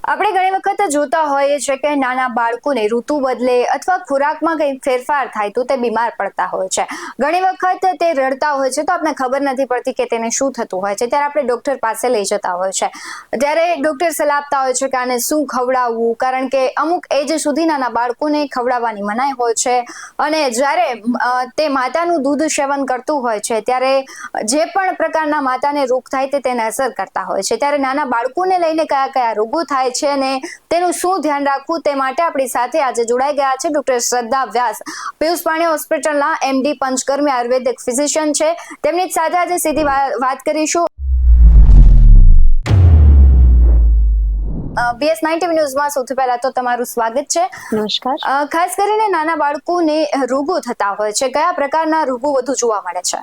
આપણે ઘણી વખત જોતા હોઈએ છીએ કે નાના બાળકોને ઋતુ બદલે અથવા ખોરાકમાં કંઈ ફેરફાર થાય તો તે બીમાર પડતા હોય છે. ઘણી વખત તે રડતા હોય છે તો આપણે ખબર નથી પડતી કે તેને શું થતું હોય છે. ત્યારે આપણે ડોક્ટર પાસે લઈ જતા હોય છે. ત્યારે ડોક્ટર સલાહ આપતા હોય છે કે આને શું ખવડાવવું, કારણ કે અમુક એજ સુધી નાના બાળકોને ખવડાવવાની મનાઈ હોય છે. અને જ્યારે તે માતાનું દૂધ સેવન કરતું હોય છે ત્યારે જે પણ પ્રકારના માતાને રોગ થાય તે તેને અસર કરતા હોય છે. ત્યારે નાના બાળકોને લઈને કયા કયા રોગો થાય છે અને તેનું શું ધ્યાન રાખવું તે માટે આપણી સાથે આજે જોડાઈ ગયા છે ડોક્ટર શ્રદ્ધા વ્યાસ, પિયુષ પાણી હોસ્પિટલના MD પંચકર્મી આયુર્વેદિક ફિઝિશિયન છે. તેમની સાથે આજે સીધી વાત કરીશું. BS9 ન્યૂઝમાં સૌથી પહેલા તો તમારું સ્વાગત છે. નમસ્કાર. ખાસ કરીને નાના બાળકોને રોગો થતા હોય છે, કયા પ્રકારના રોગો વધુ જોવા મળે છે?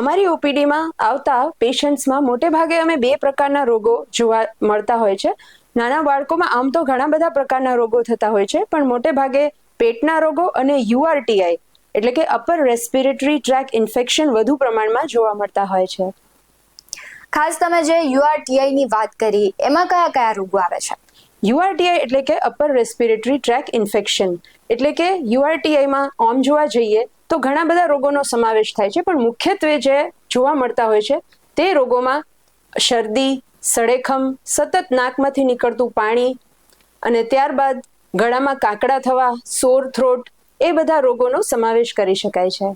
અમારી ઓપીડીમાં આવતા પેશન્ટ્સમાં મોટે ભાગે અમે બે પ્રકારના રોગો જોવા મળતા હોય છે. નાના બાળકોમાં આમ તો ઘણા બધા પ્રકારના રોગો થતા હોય છે, પણ મોટે ભાગે પેટના રોગો અને URTI એટલે કે અપર રેસ્પિરેટરી ટ્રેક ઇન્ફેક્શન વધુ પ્રમાણમાં જોવા મળતા હોય છે. ખાસ તમે જે URTI ની વાત કરી એમાં કયા કયા રોગો આવે છે? URTI એટલે કે અપર રેસ્પિરેટરી ટ્રેક ઇન્ફેક્શન એટલે કે URTIમાં આમ જોવા જઈએ તો ઘણા બધા રોગોનો સમાવેશ થાય છે, પણ મુખ્યત્વે જે જોવા મળતા હોય છે તે રોગોમાં શરદી, સળેખમ, સતત નાકમાંથી નીકળતું પાણી અને ત્યારબાદ ગળામાં કાકડા થવા, સોર થ્રોટ, એ બધા રોગોનો સમાવેશ કરી શકાય છે.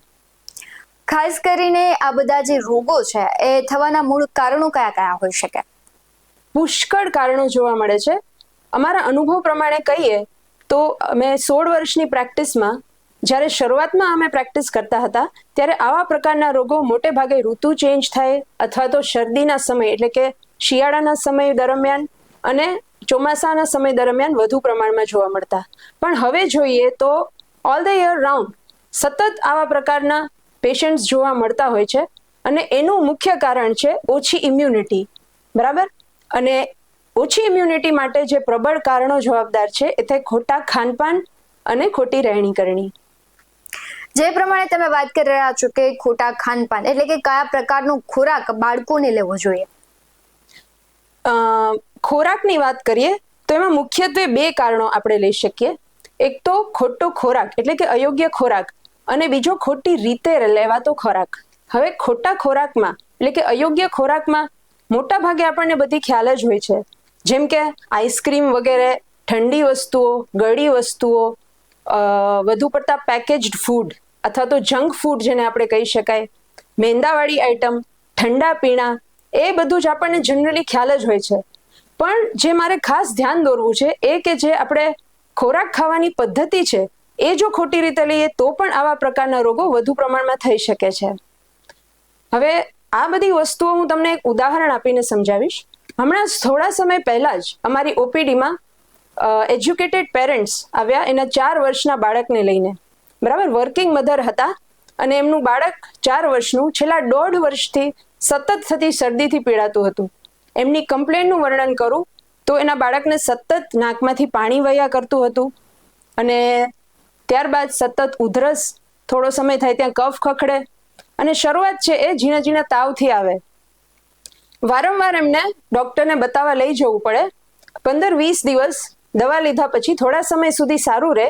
ખાસ કરીને આ બધા જે રોગો છે એ થવાના મૂળ કારણો કયા કયા હોઈ શકે? પુષ્કળ કારણો જોવા મળે છે. અમારા અનુભવ પ્રમાણે કહીએ તો અમે 16 વર્ષની પ્રેક્ટિસમાં જ્યારે શરૂઆતમાં અમે પ્રેક્ટિસ કરતા હતા ત્યારે આવા પ્રકારના રોગો મોટે ભાગે ઋતુ ચેન્જ થાય અથવા તો શરદીના સમય એટલે કે શિયાળાના સમય દરમિયાન અને ચોમાસાના સમય દરમિયાન વધુ પ્રમાણમાં જોવા મળતા. પણ હવે જોઈએ તો ઓલ ધ યર રાઉન્ડ સતત આવા પ્રકારના પેશન્ટ્સ જોવા મળતા હોય છે અને એનું મુખ્ય કારણ છે ઓછી ઇમ્યુનિટી. બરાબર? અને ઓછી ઇમ્યુનિટી માટે જે પ્રબળ કારણો જવાબદાર છે એ તે ખોટા ખાનપાન અને ખોટી રહેણીકરણી. જે પ્રમાણે તમે વાત કરી રહ્યા છો કે ખોટા ખાનપાન એટલે કે કયા પ્રકારનો ખોરાક બાળકોને લેવો જોઈએ? ખોરાકની વાત કરીએ તો એમાં મુખ્યત્વે બે કારણો આપણે લઈ શકીએ. એક તો ખોટો ખોરાક એટલે કે અયોગ્ય ખોરાક અને બીજો ખોટી રીતે લેવાતો ખોરાક. હવે ખોટા ખોરાકમાં એટલે કે અયોગ્ય ખોરાકમાં મોટા ભાગે આપણને બધી ખ્યાલ જ હોય છે, જેમ કે આઈસ્ક્રીમ વગેરે, ઠંડી વસ્તુઓ, ગળી વસ્તુઓ, વધુ પડતા પેકેજ્ડ ફૂડ અથવા તો જંક ફૂડ જેને આપણે કહી શકાય, મેંદાવાળી આઈટમ, ઠંડા પીણા, એ બધું જ આપણને જનરલી ખ્યાલ જ હોય છે. પણ જે મારે ખાસ ધ્યાન દોરવું છે એ કે જે આપણે ખોરાક ખાવાની પદ્ધતિ છે એ જો ખોટી રીતે લઈએ તો પણ આવા પ્રકારના રોગો વધુ પ્રમાણમાં થઈ શકે છે. હવે આ બધી વસ્તુઓ હું તમને એક ઉદાહરણ આપીને સમજાવીશ. હમણાં થોડા સમય પહેલા જ અમારી ઓપીડીમાં એજ્યુકેટેડ પેરેન્ટ્સ આવ્યા એના 4 વર્ષના બાળકને લઈને. બરાબર? વર્કિંગ મધર હતા અને એમનું બાળક 4 વર્ષનું છેલ્લા 1.5 વર્ષથી સતત થતી શરદીથી પીડાતું હતું. એમની કમ્પ્લેનનું વર્ણન કરું તો એના બાળકને સતત નાકમાંથી પાણી વહ્યા કરતું હતું અને ત્યારબાદ સતત ઉધરસ, થોડો સમય થાય ત્યાં કફ ખખડે અને શરૂઆત છે એ ઝીણા ઝીણા તાવથી આવે. વારંવાર એમને ડોક્ટરને બતાવવા લઈ જવું પડે. 15-20 દિવસ દવા લીધા પછી થોડા સમય સુધી સારું રહે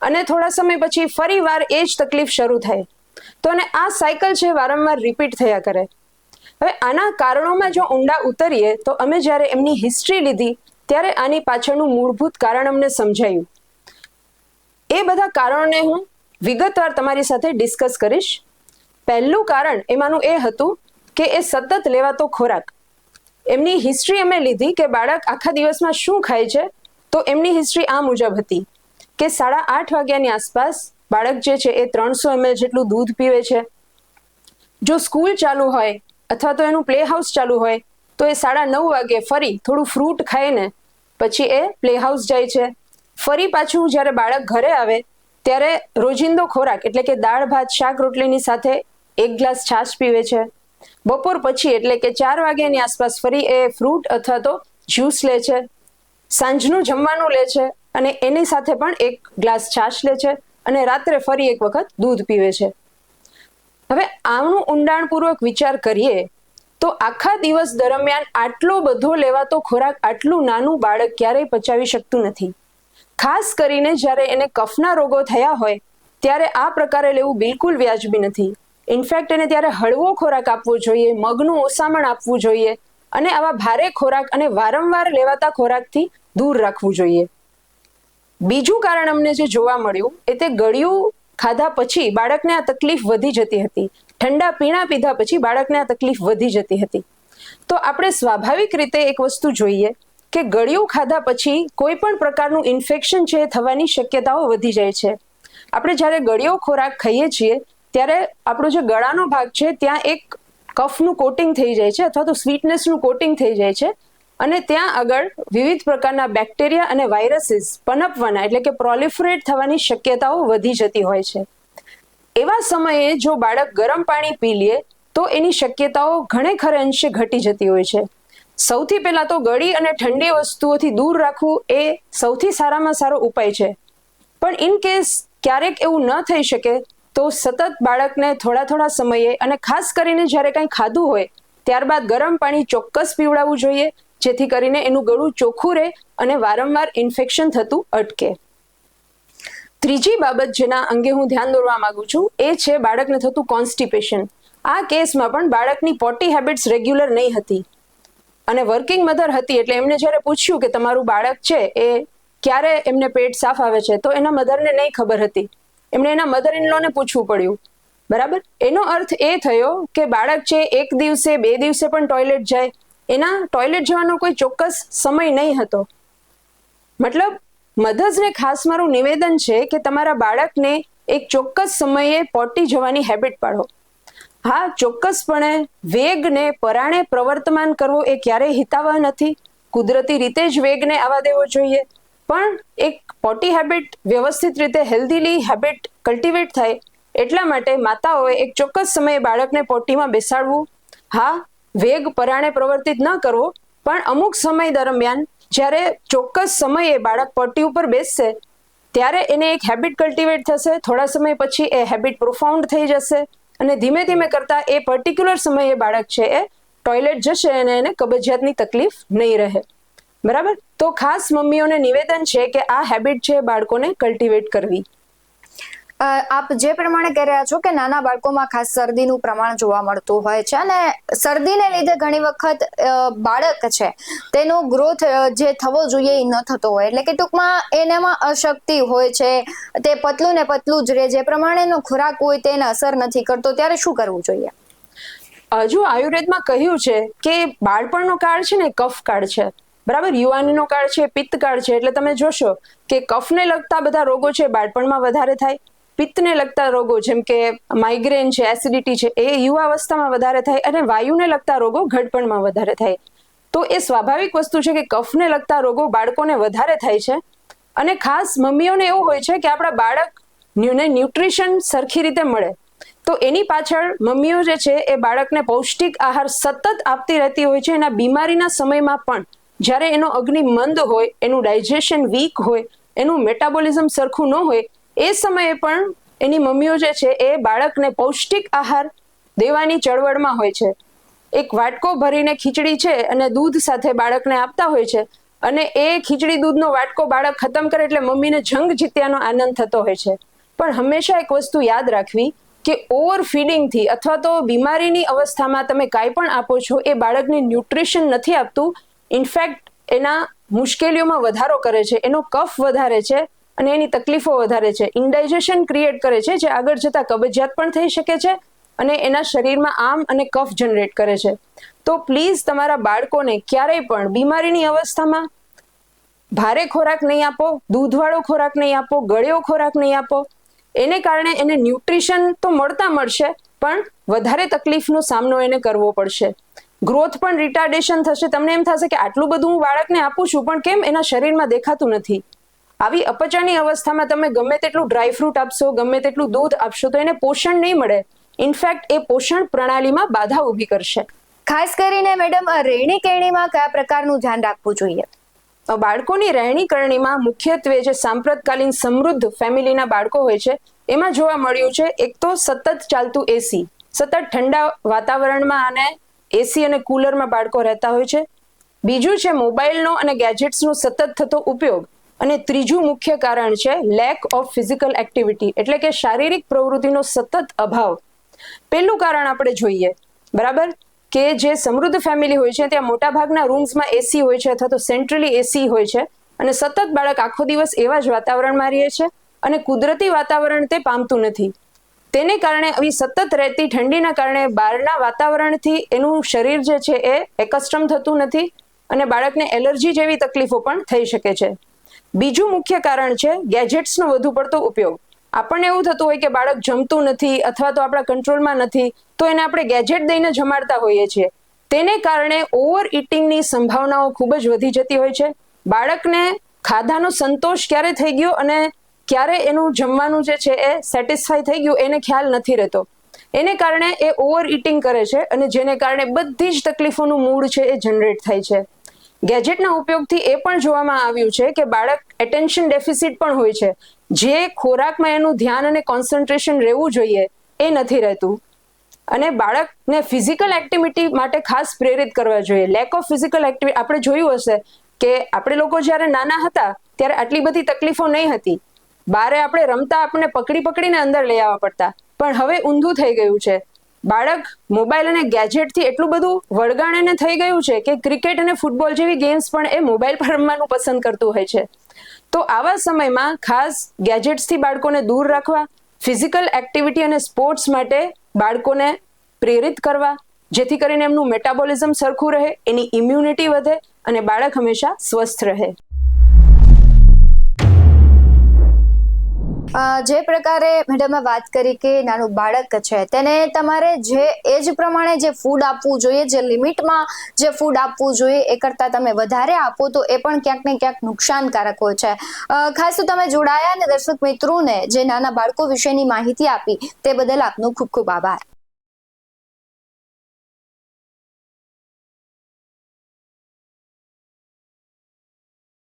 અને થોડા સમય પછી ફરી વાર એ જ તકલીફ શરૂ થાય. તો અને આ સાયકલ છે વારંવાર રિપીટ થયા કરે. હવે આના કારણોમાં જો ઊંડા ઉતરીએ તો અમે જ્યારે એમની હિસ્ટ્રી લીધી ત્યારે આની પાછળનું મૂળભૂત કારણ અમને સમજાયું. એ બધા કારણોને હું વિગતવાર તમારી સાથે ડિસ્કસ કરીશ. પહેલું કારણ એમાંનું એ હતું કે એ સતત લેવાતો ખોરાક. એમની હિસ્ટ્રી અમે લીધી કે બાળક આખા દિવસમાં શું ખાય છે, તો એમની હિસ્ટ્રી આ મુજબ હતી કે 8:30 વાગ્યાની આસપાસ બાળક જે છે એ 300 ml જેટલું દૂધ પીવે છે. જો સ્કૂલ ચાલુ હોય અથવા તો એનું પ્લે હાઉસ ચાલુ હોય તો એ 9:30 વાગે ફરી થોડું ફ્રૂટ ખાઈને પછી એ પ્લે હાઉસ જાય છે. ફરી પાછું જ્યારે બાળક ઘરે આવે ત્યારે રોજિંદો ખોરાક એટલે કે દાળ ભાત શાક રોટલીની સાથે 1 ગ્લાસ છાશ પીવે છે. બપોર પછી એટલે કે 4 વાગ્યાની આસપાસ ફરી એ ફ્રૂટ અથવા તો જ્યુસ લે છે. સાંજનું જમવાનું લે છે અને એની સાથે પણ 1 ગ્લાસ છાશ લે છે અને રાત્રે ફરી એક વખત દૂધ પીવે છે. હવે આનું ઊંડાણપૂર્વક વિચાર કરીએ તો આખા દિવસ દરમિયાન આટલો બધો લેવાતો ખોરાક આટલું નાનું બાળક ક્યારેય પચાવી શકતું નથી. ખાસ કરીને જ્યારે એને કફના રોગો થયા હોય ત્યારે આ પ્રકારે લેવું બિલકુલ વ્યાજબી નથી. ઇનફેક્ટ એને ત્યારે હળવો ખોરાક આપવો જોઈએ, મગનું ઓસામણ આપવું જોઈએ અને આવા ભારે ખોરાક અને વારંવાર લેવાતા ખોરાકથી દૂર રાખવું જોઈએ. બીજું કારણ અમને જે જોવા મળ્યું એ તે ગળ્યું ખાધા પછી બાળકને આ તકલીફ વધી જતી હતી. ઠંડા પીણા પીધા પછી બાળકને આ તકલીફ વધી જતી હતી. તો આપણે સ્વાભાવિક રીતે એક વસ્તુ જોઈએ કે ગળ્યું ખાધા પછી કોઈ પણ પ્રકારનું ઇન્ફેક્શન છે એ થવાની શક્યતાઓ વધી જાય છે. આપણે જ્યારે ગળ્યો ખોરાક ખાઈએ છીએ ત્યારે આપણો જે ગળાનો ભાગ છે ત્યાં એક કફનું કોટિંગ થઈ જાય છે અથવા તો સ્વીટનેસનું કોટિંગ થઈ જાય છે અને ત્યાં આગળ વિવિધ પ્રકારના બેક્ટેરિયા અને વાયરસીસ પનપવાના એટલે કે પ્રોલિફરેટ થવાની શક્યતાઓ વધી જતી હોય છે. એવા સમયે જો બાળક ગરમ પાણી પી લે તો એની શક્યતાઓ ઘણે ખરે અંશે ઘટી જતી હોય છે. સૌથી પહેલા તો ગળી અને ઠંડી વસ્તુઓથી દૂર રાખવું એ સૌથી સારામાં સારો ઉપાય છે. પણ ઇન કેસ ક્યારેક એવું ન થઈ શકે તો સતત બાળકને થોડા સમયે અને ખાસ કરીને જ્યારે કંઈ ખાધું હોય ત્યારબાદ ગરમ પાણી ચોક્કસ પીવડાવવું જોઈએ, જેથી કરીને એનું ગળું ચોખ્ખું રહે અને વારંવાર ઇન્ફેક્શન થતું અટકે. ત્રીજી બાબત જેના અંગે હું ધ્યાન દોરવા માંગુ છું એ છે બાળકને થતું કોન્સ્ટિપેશન. આ કેસમાં પણ બાળકની પોટી હેબિટ્સ રેગ્યુલર નહીં હતી અને વર્કિંગ મધર હતી એટલે એમને જ્યારે પૂછ્યું કે તમારું બાળક છે એ ક્યારે એમને પેટ સાફ આવે છે તો એના મધરને નહીં ખબર હતી. એમણે એના મધર ઇન લોને પૂછવું પડ્યું. બરાબર. એનો અર્થ એ થયો કે બાળક છે એક દિવસે 2 દિવસે પણ ટોયલેટ જાય, એના ટોયલેટ જવાનો કોઈ ચોક્કસ સમય નહીં હતો. મતલબ મધર્સને ખાસ મારું નિવેદન છે કે તમારા બાળકને એક ચોક્કસ સમયે પોટી જવાની હેબિટ પાડો. હા, ચોક્કસપણે વેગને પરાણે પ્રવર્તમાન કરવો એ ક્યારેય હિતાવહ નથી. કુદરતી રીતે જ વેગને આવવા દેવો જોઈએ. પણ એક પોટી હેબિટ વ્યવસ્થિત રીતે હેલ્ધીલી હેબિટ કલ્ટિવેટ થાય એટલા માટે માતાઓએ એક ચોક્કસ સમયે બાળકને પોટીમાં બેસાડવું. હા, વેગ પરાણે પ્રવર્તિત ન કરવો, પણ અમુક સમય દરમિયાન જ્યારે ચોક્કસ સમયે બાળક પોટી ઉપર બેસશે ત્યારે એને એક હેબિટ કલ્ટિવેટ થશે. થોડા સમય પછી એ હેબિટ પ્રોફાઉન્ડ થઈ જશે અને ધીમે ધીમે કરતા એ પર્ટિક્યુલર સમયે બાળક છે એ ટોયલેટ જશે અને એને કબજિયાતની તકલીફ નહીં રહે. બરાબર. તો ખાસ મમ્મીઓને નિવેદન છે કે આ હેબિટ છે બાળકોને કલ્ટિવેટ કરવી. આપ જે પ્રમાણે કહી રહ્યા છો કે નાના બાળકોમાં ખાસ શરદીનું પ્રમાણ જોવા મળતું હોય છે અને શરદીને લીધે ઘણી વખત બાળક છે તેનો ગ્રોથ જે થવો જોઈએ એ ન થતો હોય, એટલે કે ટૂંકમાં એનામાં અશક્તિ હોય છે, તે પતલું ને પતલું જ રહે, જે પ્રમાણેનો ખોરાક હોય તેને અસર નથી કરતો, ત્યારે શું કરવું જોઈએ? હજુ આયુર્વેદમાં કહ્યું છે કે બાળપણનો કાળ છે ને કફ કાળ છે. બરાબર. યુવાનીનો કાળ છે પિત્ત કાળ છે. એટલે તમે જોશો કે કફને લગતા બધા રોગો છે બાળપણમાં વધારે થાય, પિત્તને લગતા રોગો જેમ કે માઇગ્રેન છે, એસિડિટી છે એ યુવાવસ્થામાં વધારે થાય અને વાયુને લગતા રોગો ઘડપણમાં વધારે થાય. તો એ સ્વાભાવિક વસ્તુ છે કે કફને લગતા રોગો બાળકોને વધારે થાય છે. અને ખાસ મમ્મીઓને એવું હોય છે કે આપણા બાળકને ન્યુટ્રિશન સરખી રીતે મળે, તો એની પાછળ મમ્મીઓ જે છે એ બાળકને પૌષ્ટિક આહાર સતત આપતી રહેતી હોય છે. એના બીમારીના સમયમાં પણ જ્યારે એનો અગ્નિ મંદ હોય, એનું ડાયજેશન વીક હોય, એનું મેટાબોલિઝમ સરખું ન હોય, એ સમયે પણ એની મમ્મીઓ જે છે એ બાળકને પૌષ્ટિક આહાર દેવાની ચળવળમાં હોય છે. એક વાટકો ભરીને ખીચડી છે અને દૂધ સાથે બાળકને આપતા હોય છે અને એ ખીચડી દૂધનો વાટકો બાળક ખતમ કરે એટલે મમ્મીને જંગ જીત્યાનો આનંદ થતો હોય છે. પણ હંમેશા એક વસ્તુ યાદ રાખવી કે ઓવર ફીડિંગથી અથવા તો બીમારીની અવસ્થામાં તમે કાંઈ પણ આપો છો એ બાળકને ન્યુટ્રિશન નથી આપતું. ઇનફેક્ટ એના મુશ્કેલીઓમાં વધારો કરે છે, એનો કફ વધારે છે અને એની તકલીફો વધારે છે, ઇન્ડાઇજેશન ક્રિએટ કરે છે જે આગળ જતા કબજિયાત પણ થઈ શકે છે અને એના શરીરમાં આમ અને કફ જનરેટ કરે છે. તો પ્લીઝ તમારા બાળકોને ક્યારેય પણ બીમારીની અવસ્થામાં ભારે ખોરાક નહીં આપો, દૂધવાળો ખોરાક નહીં આપો, ગળ્યો ખોરાક નહીં આપો. એને કારણે એને ન્યુટ્રિશન તો મળશે પણ વધારે તકલીફનો સામનો એને કરવો પડશે. ગ્રોથ પણ રિટાર્ડેશન થશે. તમને એમ થશે કે આટલું બધું હું બાળકને આપું છું પણ કેમ એના શરીરમાં દેખાતું નથી. આવી અપચાની અવસ્થામાં તમે ગમે તેટલું ડ્રાયફ્રૂટ આપશો, ગમે તેટલું દૂધ આપશો તો એને પોષણ નહીં મળે. ઇનફેક્ટ એ પોષણ પ્રણાલીમાં બાધા ઊભી કરશે. ખાસ કરીને મેડમ રહેણી કહેણીમાં કયા પ્રકારનું ધ્યાન રાખવું જોઈએ? બાળકોની રહેણી કરણીમાં મુખ્યત્વે જે સાંપ્રતકાલીન સમૃદ્ધ ફેમિલીના બાળકો હોય છે એમાં જોવા મળ્યું છે એક તો સતત ચાલતું એસી, સતત ઠંડા વાતાવરણમાં અને એસી અને કુલરમાં બાળકો રહેતા હોય છે. બીજું છે મોબાઈલનો અને ગેજેટ્સનો સતત થતો ઉપયોગ. અને ત્રીજું મુખ્ય કારણ છે લેક ઓફ ફિઝિકલ એક્ટિવિટી, એટલે કે શારીરિક પ્રવૃત્તિનો સતત અભાવ. પહેલું કારણ આપણે જોઈએ, બરાબર, કે જે સમૃદ્ધ ફેમિલી હોય છે ત્યાં મોટા ભાગના રૂમ્સમાં એસી હોય છે અથવા તો સેન્ટ્રલી એસી હોય છે અને સતત બાળક આખો દિવસ એવા જ વાતાવરણમાં રહે છે અને કુદરતી વાતાવરણ તે પામતું નથી. તેને કારણે આવી સતત રહેતી ઠંડીના કારણે બહારના વાતાવરણથી એનું શરીર જે છે એ એકસ્ટમ થતું નથી અને બાળકને એલર્જી જેવી તકલીફો પણ થઈ શકે છે. બીજું મુખ્ય કારણ છે ગેજેટ્સનો વધુ પડતો ઉપયોગ. આપણને એવું થતું હોય કે બાળક જમતું નથી અથવા તો આપણા કંટ્રોલમાં નથી તો એને આપણે ગેજેટ દઈને જમાડતા હોઈએ છીએ. તેને કારણે ઓવર ઇટિંગની સંભાવનાઓ ખૂબ જ વધી જતી હોય છે. બાળકને ખાધાનો સંતોષ ક્યારે થઈ ગયો અને ક્યારે એનું જમવાનું જે છે એ સેટિસ્ફાય થઈ ગયું એને ખ્યાલ નથી રહેતો. એને કારણે એ ઓવર ઇટિંગ કરે છે અને જેને કારણે બધી જ તકલીફોનું મૂળ છે એ જનરેટ થાય છે. ગેજેટના ઉપયોગથી એ પણ જોવામાં આવ્યું છે કે બાળક એટેન્શન ડેફિસિટ પણ હોય છે. જે ખોરાકમાં એનું ધ્યાન અને કોન્સન્ટ્રેશન રહેવું જોઈએ એ નથી રહેતું. અને બાળકને ફિઝિકલ એક્ટિવિટી માટે ખાસ પ્રેરિત કરવા જોઈએ. લેક ઓફ ફિઝિકલ એક્ટિવિટી, આપણે જોયું હશે કે આપણે લોકો જ્યારે નાના હતા ત્યારે આટલી બધી તકલીફો નહીં હતી. બારે આપણે રમતા આપણને પકડીને અંદર લઈ આવવા પડતા, પણ હવે ઊંધું થઈ ગયું છે. બાળક મોબાઈલ અને ગેજેટથી એટલું બધું વળગાણેને થઈ ગયું છે કે ક્રિકેટ અને ફૂટબોલ જેવી ગેમ્સ પણ એ મોબાઈલ પર રમવાનું પસંદ કરતું હોય છે. તો આવા સમયમાં ખાસ ગેજેટ્સથી બાળકોને દૂર રાખવા, ફિઝિકલ એક્ટિવિટી અને સ્પોર્ટ્સ માટે બાળકોને પ્રેરિત કરવા, જેથી કરીને એમનું મેટાબોલિઝમ સરખું રહે, એની ઇમ્યુનિટી વધે અને બાળક હંમેશા સ્વસ્થ રહે. જે પ્રકારે મેડમે વાત કરી કે નાનું બાળક છે તેને તમારે જે એજ પ્રમાણે જે ફૂડ આપવું જોઈએ, જે લિમિટમાં જે ફૂડ આપવું જોઈએ એ કરતાં તમે વધારે આપો તો એ પણ ક્યાંક ને ક્યાંક નુકસાનકારક હોય છે. ખાસ તો તમે જોડાયા અને દર્શક મિત્રોને જે નાના બાળકો વિશેની માહિતી આપી તે બદલ આપનો ખૂબ ખૂબ આભાર.